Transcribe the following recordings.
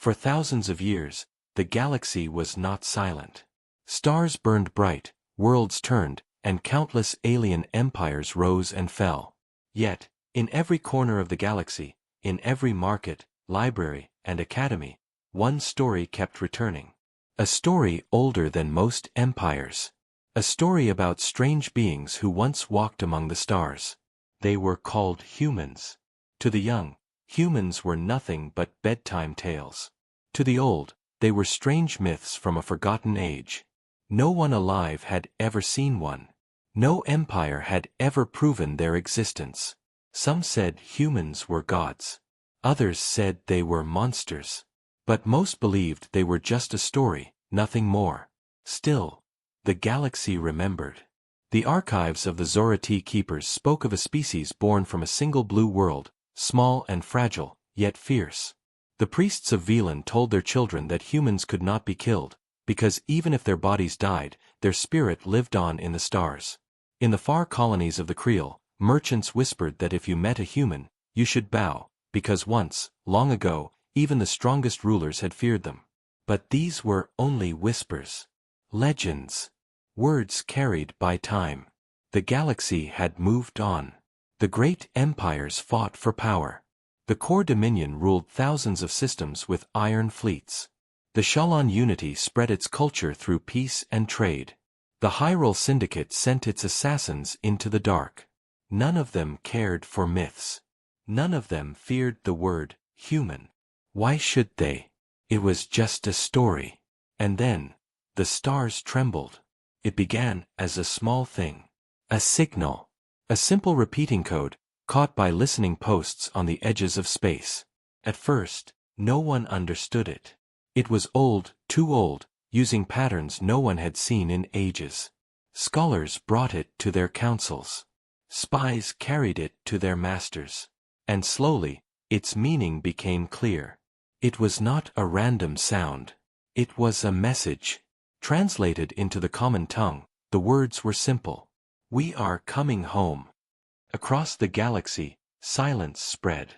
For thousands of years, the galaxy was not silent. Stars burned bright, worlds turned, and countless alien empires rose and fell. Yet, in every corner of the galaxy, in every market, library, and academy, one story kept returning. A story older than most empires. A story about strange beings who once walked among the stars. They were called humans. To the young, humans were nothing but bedtime tales. To the old, they were strange myths from a forgotten age. No one alive had ever seen one. No empire had ever proven their existence. Some said humans were gods. Others said they were monsters. But most believed they were just a story, nothing more. Still, the galaxy remembered. The archives of the Zorati keepers spoke of a species born from a single blue world, small and fragile, yet fierce. The priests of Velan told their children that humans could not be killed, because even if their bodies died, their spirit lived on in the stars. In the far colonies of the Creel, merchants whispered that if you met a human, you should bow, because once, long ago, even the strongest rulers had feared them. But these were only whispers. Legends. Words carried by time. The galaxy had moved on. The great empires fought for power. The core dominion ruled thousands of systems with iron fleets. The Shalon Unity spread its culture through peace and trade. The Hyrule Syndicate sent its assassins into the dark. None of them cared for myths. None of them feared the word human. Why should they? It was just a story. And then, the stars trembled. It began as a small thing. A signal. A simple repeating code, caught by listening posts on the edges of space. At first, no one understood it. It was old, too old, using patterns no one had seen in ages. Scholars brought it to their councils. Spies carried it to their masters. And slowly, its meaning became clear. It was not a random sound. It was a message. Translated into the common tongue, the words were simple. We are coming home. Across the galaxy, silence spread.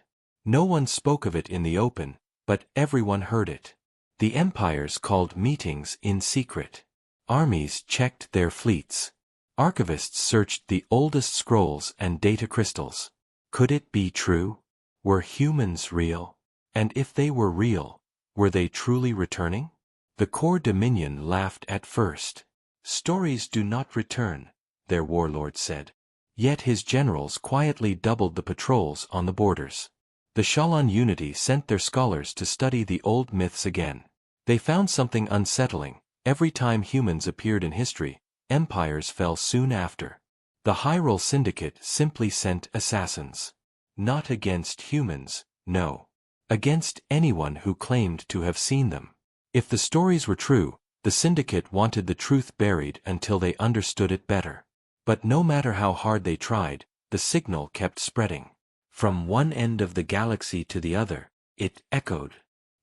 No one spoke of it in the open, but everyone heard it. The empires called meetings in secret. Armies checked their fleets. Archivists searched the oldest scrolls and data crystals. Could it be true? Were humans real? And if they were real, were they truly returning? The core dominion laughed at first. Stories do not return, their warlord said. Yet his generals quietly doubled the patrols on the borders. The Shalon Unity sent their scholars to study the old myths again. They found something unsettling. Every time humans appeared in history, empires fell soon after. The Hyrule Syndicate simply sent assassins. Not against humans, no. Against anyone who claimed to have seen them. If the stories were true, the Syndicate wanted the truth buried until they understood it better. But no matter how hard they tried, the signal kept spreading. From one end of the galaxy to the other, it echoed.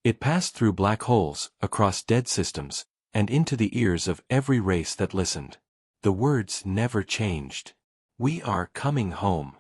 It passed through black holes, across dead systems, and into the ears of every race that listened. The words never changed. We are coming home.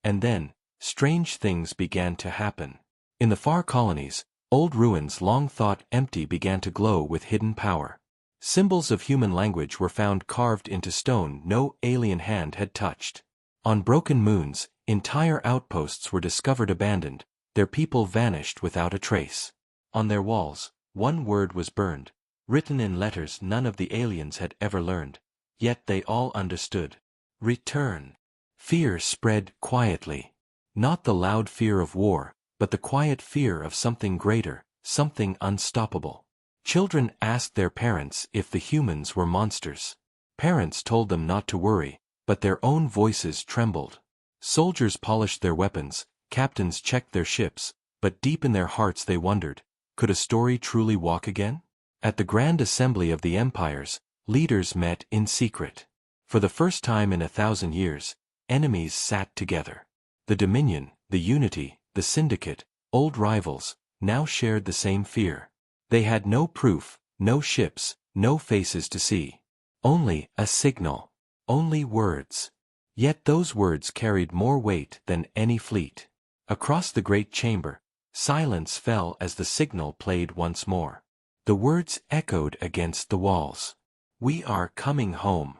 And then, strange things began to happen. In the far colonies, old ruins long thought empty began to glow with hidden power. Symbols of human language were found carved into stone no alien hand had touched. On broken moons, entire outposts were discovered abandoned, their people vanished without a trace. On their walls, one word was burned, written in letters none of the aliens had ever learned, yet they all understood. Return. Fear spread quietly. Not the loud fear of war, but the quiet fear of something greater, something unstoppable. Children asked their parents if the humans were monsters. Parents told them not to worry, but their own voices trembled. Soldiers polished their weapons, captains checked their ships, but deep in their hearts they wondered, could a story truly walk again? At the Grand Assembly of the Empires, leaders met in secret. For the first time in 1,000 years, enemies sat together. The Dominion, the Unity, the Syndicate, old rivals, now shared the same fear. They had no proof, no ships, no faces to see. Only a signal. Only words. Yet those words carried more weight than any fleet. Across the great chamber, Silence fell as the signal played once more. The words echoed against the walls. "We are coming home."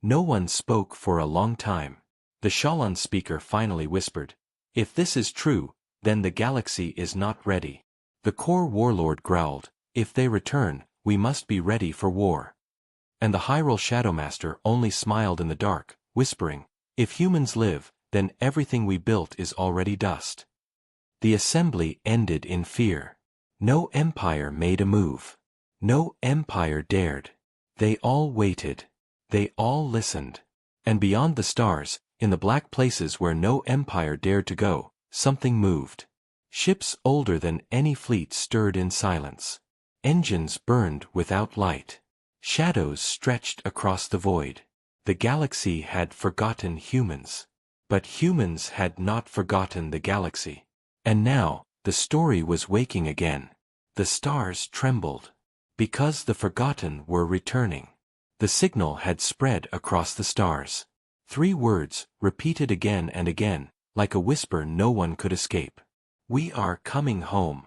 No one spoke for a long time. The Shalon speaker finally whispered, "If this is true, then the galaxy is not ready." The core warlord growled, "If they return, we must be ready for war." And the Hyrule Shadowmaster only smiled in the dark, whispering, "If humans live, then everything we built is already dust." The assembly ended in fear. No empire made a move. No empire dared. They all waited. They all listened. And beyond the stars, in the black places where no empire dared to go, something moved. Ships older than any fleet stirred in silence. Engines burned without light. Shadows stretched across the void. The galaxy had forgotten humans. But humans had not forgotten the galaxy. And now, the story was waking again. The stars trembled. Because the forgotten were returning. The signal had spread across the stars. 3 words, repeated again and again, like a whisper no one could escape. "We are coming home."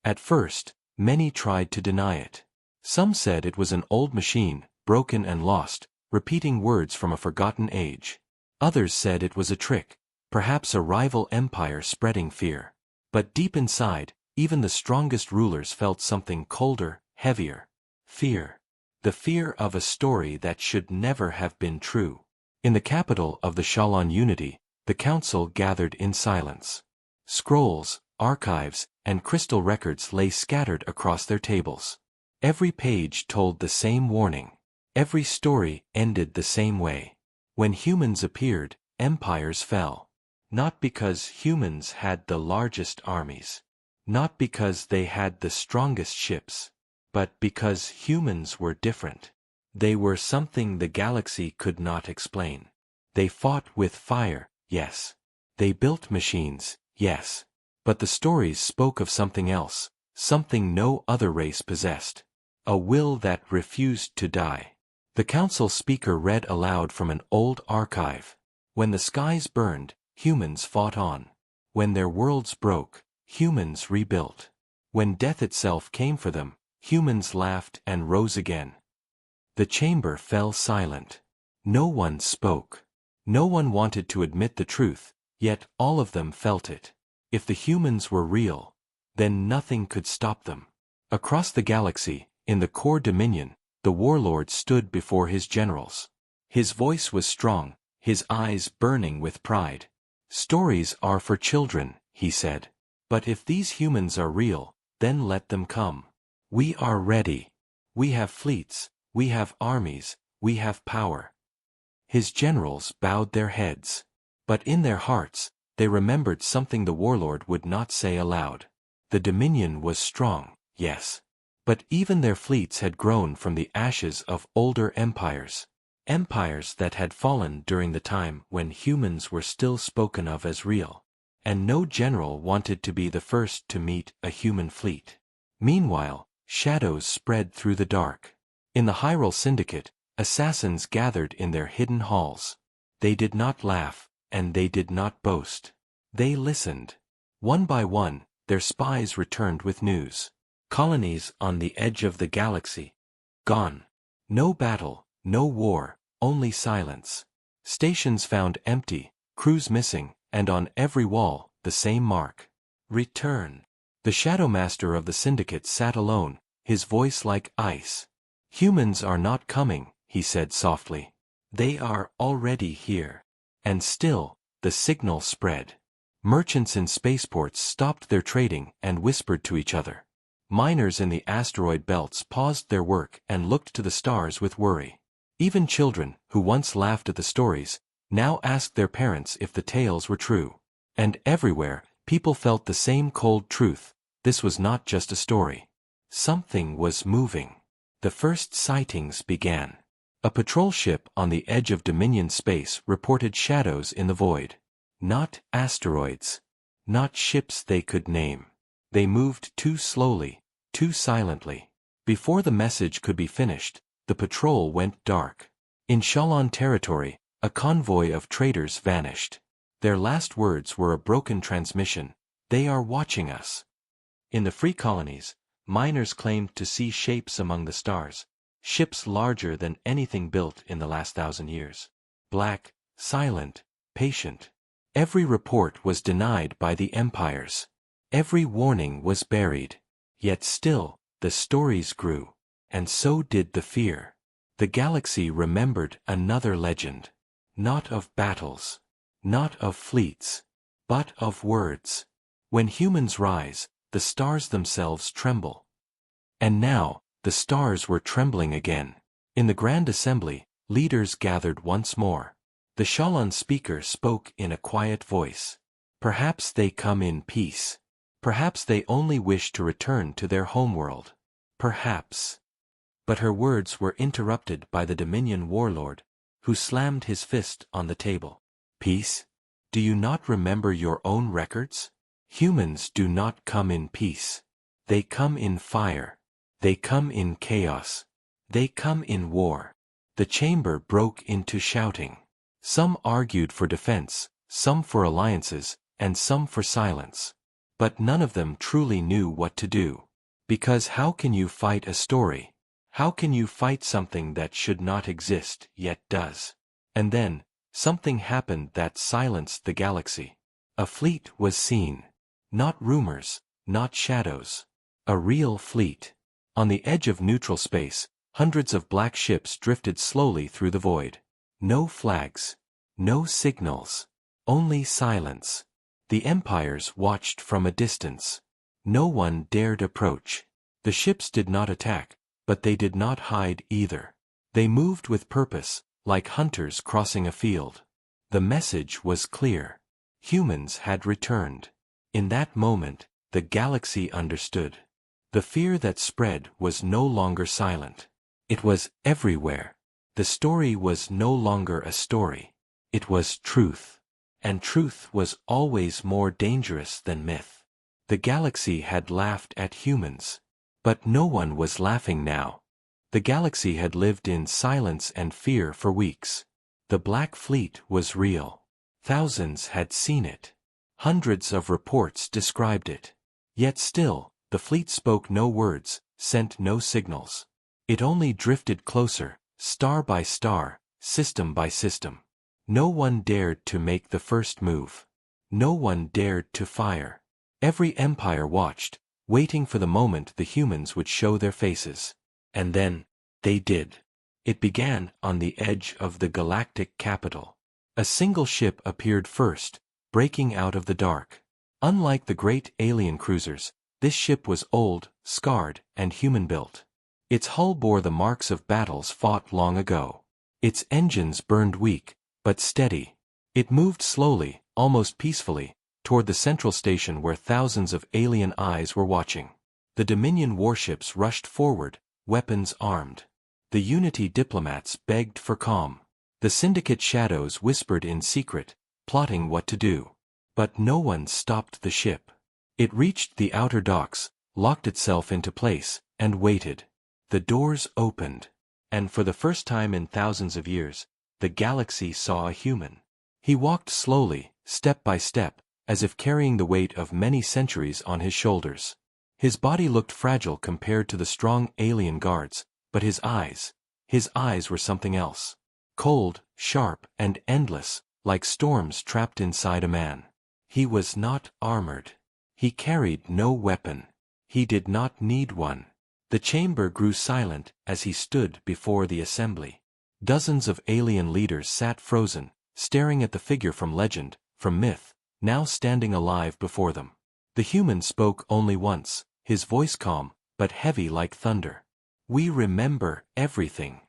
At first, many tried to deny it. Some said it was an old machine, broken and lost, repeating words from a forgotten age. Others said it was a trick, perhaps a rival empire spreading fear. But deep inside, even the strongest rulers felt something colder, heavier. Fear. The fear of a story that should never have been true. In the capital of the Shalon Unity, the council gathered in silence. Scrolls, archives, and crystal records lay scattered across their tables. Every page told the same warning. Every story ended the same way. When humans appeared, empires fell. Not because humans had the largest armies. Not because they had the strongest ships. But because humans were different. They were something the galaxy could not explain. They fought with fire, yes. They built machines, yes. But the stories spoke of something else, something no other race possessed. A will that refused to die. The council speaker read aloud from an old archive. When the skies burned, humans fought on. When their worlds broke, humans rebuilt. When death itself came for them, humans laughed and rose again. The chamber fell silent. No one spoke. No one wanted to admit the truth, yet all of them felt it. If the humans were real, then nothing could stop them. Across the galaxy, in the core dominion, the warlord stood before his generals. His voice was strong, his eyes burning with pride. "Stories are for children," he said. "But if these humans are real, then let them come. We are ready. We have fleets, we have armies, we have power." His generals bowed their heads. But in their hearts, they remembered something the warlord would not say aloud. The dominion was strong, yes. But even their fleets had grown from the ashes of older empires. Empires that had fallen during the time when humans were still spoken of as real. And no general wanted to be the first to meet a human fleet. Meanwhile, shadows spread through the dark. In the Hyrule Syndicate, assassins gathered in their hidden halls. They did not laugh, and they did not boast. They listened. One by one, their spies returned with news. Colonies on the edge of the galaxy. Gone. No battle, no war, only silence. Stations found empty, crews missing, and on every wall, the same mark. Return. The Shadowmaster of the Syndicate sat alone, his voice like ice. "Humans are not coming," he said softly. "They are already here." And still, the signal spread. Merchants in spaceports stopped their trading and whispered to each other. Miners in the asteroid belts paused their work and looked to the stars with worry. Even children, who once laughed at the stories, now asked their parents if the tales were true. And everywhere, people felt the same cold truth: this was not just a story. Something was moving. The first sightings began. A patrol ship on the edge of Dominion space reported shadows in the void. Not asteroids. Not ships they could name. They moved too slowly, too silently. Before the message could be finished, the patrol went dark. In Shalon territory, a convoy of traders vanished. Their last words were a broken transmission, They are watching us. In the free colonies, miners claimed to see shapes among the stars, ships larger than anything built in the last 1,000 years. Black, silent, patient. Every report was denied by the empires. Every warning was buried. Yet still, the stories grew. And so did the fear. The galaxy remembered another legend. Not of battles. Not of fleets. But of words. When humans rise, the stars themselves tremble. And now, the stars were trembling again. In the Grand Assembly, leaders gathered once more. The Shallan speaker spoke in a quiet voice. Perhaps they come in peace. Perhaps they only wish to return to their homeworld. Perhaps. But her words were interrupted by the Dominion warlord, who slammed his fist on the table. Peace? Do you not remember your own records? Humans do not come in peace. They come in fire. They come in chaos. They come in war. The chamber broke into shouting. Some argued for defense, some for alliances, and some for silence. But none of them truly knew what to do. Because how can you fight a story? How can you fight something that should not exist yet does? And then, something happened that silenced the galaxy. A fleet was seen. Not rumors, not shadows. A real fleet. On the edge of neutral space, hundreds of black ships drifted slowly through the void. No flags. No signals. Only silence. The empires watched from a distance. No one dared approach. The ships did not attack, but they did not hide either. They moved with purpose, like hunters crossing a field. The message was clear. Humans had returned. In that moment, the galaxy understood. The fear that spread was no longer silent. It was everywhere. The story was no longer a story. It was truth. And truth was always more dangerous than myth. The galaxy had laughed at humans. But no one was laughing now. The galaxy had lived in silence and fear for weeks. The Black Fleet was real. Thousands had seen it. Hundreds of reports described it. Yet still, the fleet spoke no words, sent no signals. It only drifted closer, star by star, system by system. No one dared to make the first move. No one dared to fire. Every empire watched, waiting for the moment the humans would show their faces. And then, they did. It began on the edge of the galactic capital. A single ship appeared first, breaking out of the dark. Unlike the great alien cruisers, this ship was old, scarred, and human-built. Its hull bore the marks of battles fought long ago. Its engines burned weak, but steady. It moved slowly, almost peacefully, toward the central station where thousands of alien eyes were watching. The Dominion warships rushed forward, weapons armed. The Unity diplomats begged for calm. The Syndicate shadows whispered in secret, plotting what to do. But no one stopped the ship. It reached the outer docks, locked itself into place, and waited. The doors opened. And for the first time in thousands of years, the galaxy saw a human. He walked slowly, step by step, as if carrying the weight of many centuries on his shoulders. His body looked fragile compared to the strong alien guards, but his eyes were something else. Cold, sharp, and endless, like storms trapped inside a man. He was not armored. He carried no weapon. He did not need one. The chamber grew silent as he stood before the assembly. Dozens of alien leaders sat frozen, staring at the figure from legend, from myth, now standing alive before them. The human spoke only once, his voice calm, but heavy like thunder. "We remember everything."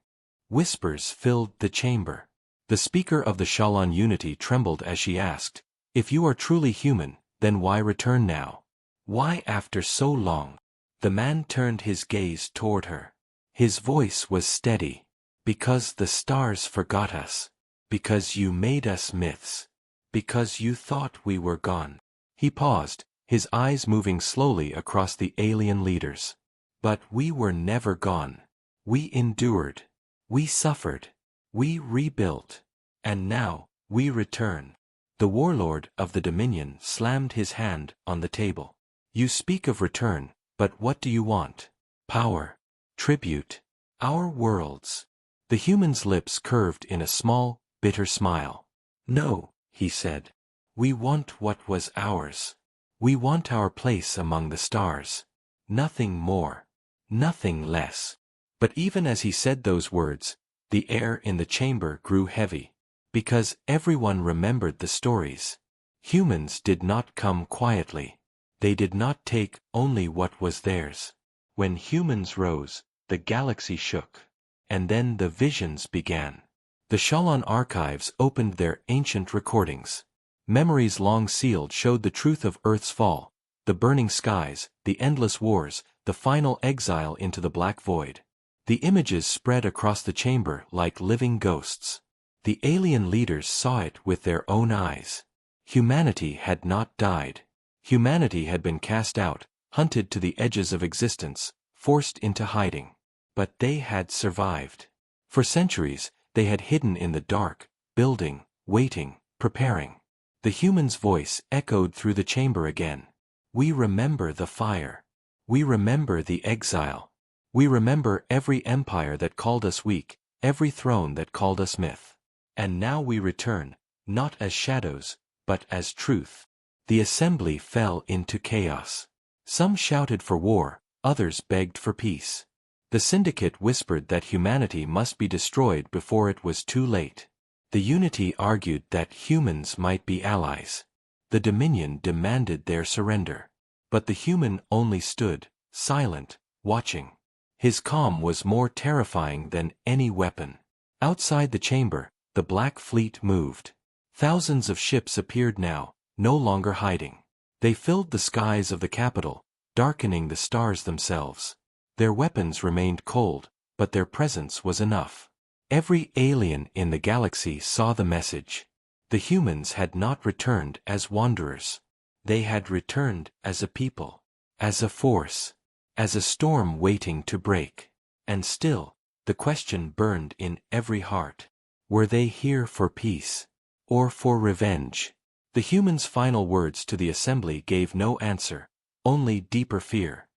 Whispers filled the chamber. The speaker of the Shallan Unity trembled as she asked, "If you are truly human, then why return now? Why after so long?" The man turned his gaze toward her. His voice was steady. "Because the stars forgot us. Because you made us myths. Because you thought we were gone." He paused, his eyes moving slowly across the alien leaders. "But we were never gone. We endured. We suffered. We rebuilt. And now, we return." The warlord of the Dominion slammed his hand on the table. You speak of return, but what do you want? Power. Tribute. Our worlds. The human's lips curved in a small, bitter smile. No, he said. We want what was ours. We want our place among the stars. Nothing more. Nothing less. But even as he said those words, the air in the chamber grew heavy. Because everyone remembered the stories. Humans did not come quietly. They did not take only what was theirs. When humans rose, the galaxy shook. And then the visions began. The Shalon archives opened their ancient recordings. Memories long sealed showed the truth of Earth's fall, the burning skies, the endless wars, the final exile into the black void. The images spread across the chamber like living ghosts. The alien leaders saw it with their own eyes. Humanity had not died. Humanity had been cast out, hunted to the edges of existence, forced into hiding. But they had survived. For centuries, they had hidden in the dark, building, waiting, preparing. The human's voice echoed through the chamber again. We remember the fire. We remember the exile. We remember every empire that called us weak, every throne that called us myth. And now we return, not as shadows, but as truth. The assembly fell into chaos. Some shouted for war, others begged for peace. The syndicate whispered that humanity must be destroyed before it was too late. The Unity argued that humans might be allies. The Dominion demanded their surrender. But the human only stood, silent, watching. His calm was more terrifying than any weapon. Outside the chamber, the Black Fleet moved. Thousands of ships appeared now, no longer hiding. They filled the skies of the capital, darkening the stars themselves. Their weapons remained cold, but their presence was enough. Every alien in the galaxy saw the message. The humans had not returned as wanderers. They had returned as a people, as a force, as a storm waiting to break. And still, the question burned in every heart. Were they here for peace? Or for revenge? The human's final words to the assembly gave no answer, only deeper fear.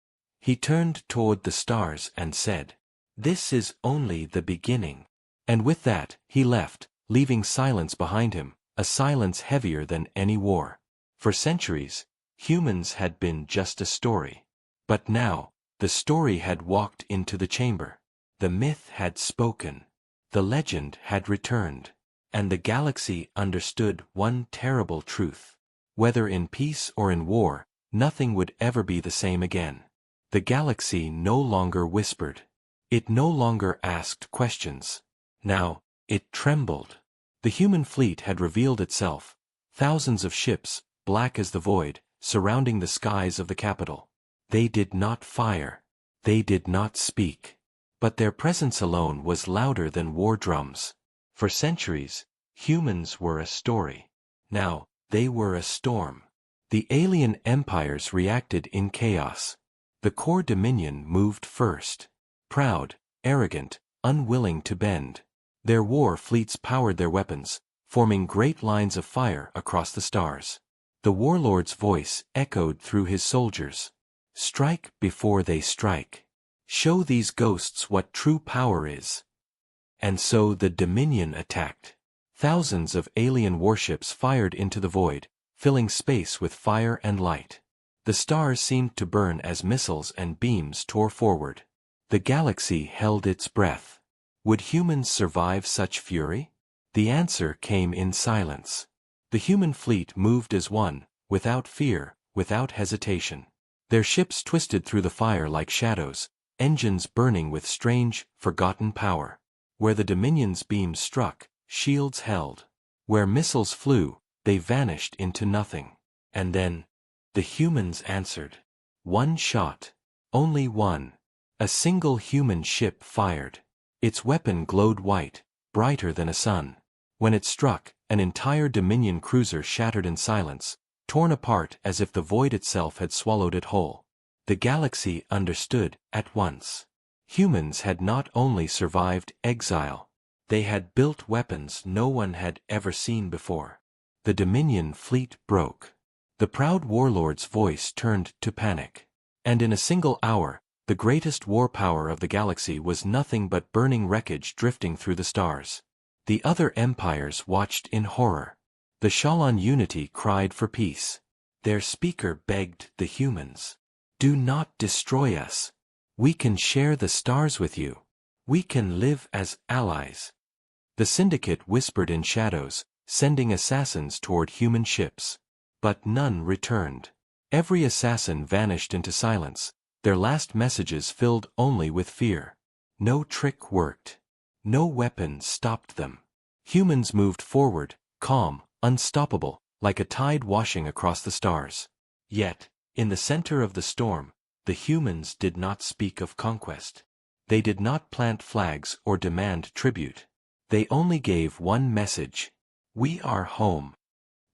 He turned toward the stars and said, "This is only the beginning." And with that, he left, leaving silence behind him, a silence heavier than any war. For centuries, humans had been just a story. But now, the story had walked into the chamber. The myth had spoken. The legend had returned. And the galaxy understood one terrible truth. Whether in peace or in war, nothing would ever be the same again. The galaxy no longer whispered. It no longer asked questions. Now, it trembled. The human fleet had revealed itself. Thousands of ships, black as the void, surrounding the skies of the capital. They did not fire. They did not speak. But their presence alone was louder than war drums. For centuries, humans were a story. Now, they were a storm. The alien empires reacted in chaos. The core Dominion moved first. Proud, arrogant, unwilling to bend. Their war fleets powered their weapons, forming great lines of fire across the stars. The warlord's voice echoed through his soldiers. Strike before they strike. Show these ghosts what true power is. And so the Dominion attacked. Thousands of alien warships fired into the void, filling space with fire and light. The stars seemed to burn as missiles and beams tore forward. The galaxy held its breath. Would humans survive such fury? The answer came in silence. The human fleet moved as one, without fear, without hesitation. Their ships twisted through the fire like shadows, engines burning with strange, forgotten power. Where the Dominion's beams struck, shields held. Where missiles flew, they vanished into nothing. And then, the humans answered. One shot. Only one. A single human ship fired. Its weapon glowed white, brighter than a sun. When it struck, an entire Dominion cruiser shattered in silence, torn apart as if the void itself had swallowed it whole. The galaxy understood at once. Humans had not only survived exile. They had built weapons no one had ever seen before. the Dominion fleet broke. The proud warlord's voice turned to panic. And in a single hour, the greatest war power of the galaxy was nothing but burning wreckage drifting through the stars. The other empires watched in horror. The Shalon Unity cried for peace. Their speaker begged the humans, "Do not destroy us. We can share the stars with you. We can live as allies." The Syndicate whispered in shadows, sending assassins toward human ships. But none returned. Every assassin vanished into silence, their last messages filled only with fear. No trick worked. No weapon stopped them. Humans moved forward, calm, unstoppable, like a tide washing across the stars. Yet, in the center of the storm, the humans did not speak of conquest. They did not plant flags or demand tribute. They only gave one message: "We are home."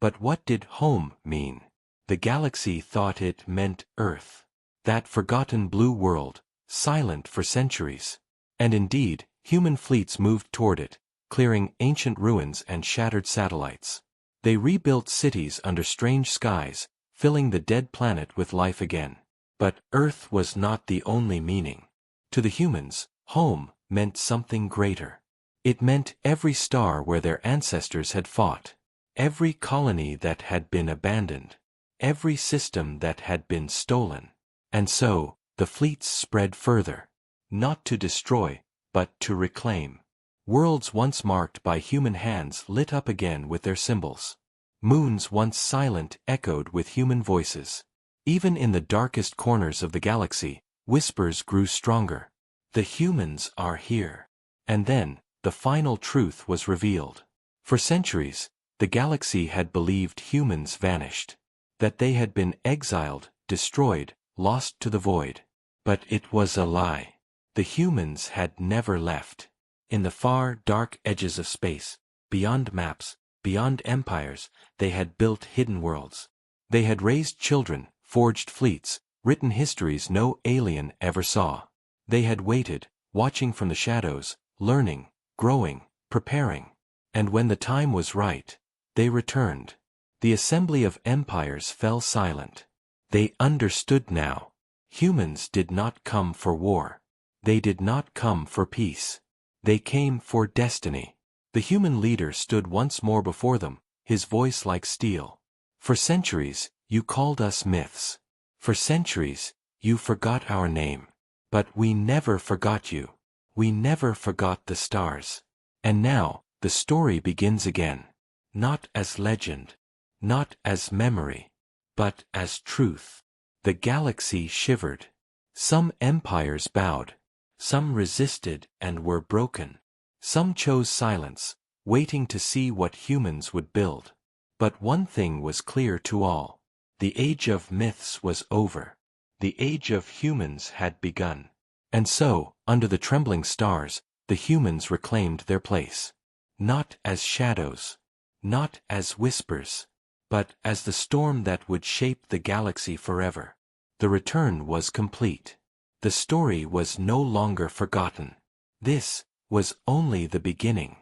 But what did home mean? The galaxy thought it meant Earth. That forgotten blue world, silent for centuries. And indeed, human fleets moved toward it, clearing ancient ruins and shattered satellites. They rebuilt cities under strange skies, filling the dead planet with life again. But Earth was not the only meaning. To the humans, home meant something greater. It meant every star where their ancestors had fought, every colony that had been abandoned, every system that had been stolen. And so, the fleets spread further. Not to destroy, but to reclaim. Worlds once marked by human hands lit up again with their symbols. Moons once silent echoed with human voices. Even in the darkest corners of the galaxy, whispers grew stronger. The humans are here. And then, the final truth was revealed. For centuries, the galaxy had believed humans vanished. That they had been exiled, destroyed, lost to the void. But it was a lie. The humans had never left. In the far, dark edges of space, beyond maps, beyond empires, they had built hidden worlds. They had raised children, forged fleets, written histories no alien ever saw. They had waited, watching from the shadows, learning, growing, preparing. And when the time was right, they returned. The assembly of empires fell silent. They understood now. Humans did not come for war. They did not come for peace. They came for destiny. The human leader stood once more before them, his voice like steel. For centuries, you called us myths. For centuries, you forgot our name. But we never forgot you. We never forgot the stars. And now, the story begins again. Not as legend. Not as memory. But as truth. The galaxy shivered. Some empires bowed. Some resisted and were broken. Some chose silence, waiting to see what humans would build. But one thing was clear to all. The age of myths was over. The age of humans had begun. And so, under the trembling stars, the humans reclaimed their place. Not as shadows. Not as whispers. But as the storm that would shape the galaxy forever. The return was complete. The story was no longer forgotten. This was only the beginning.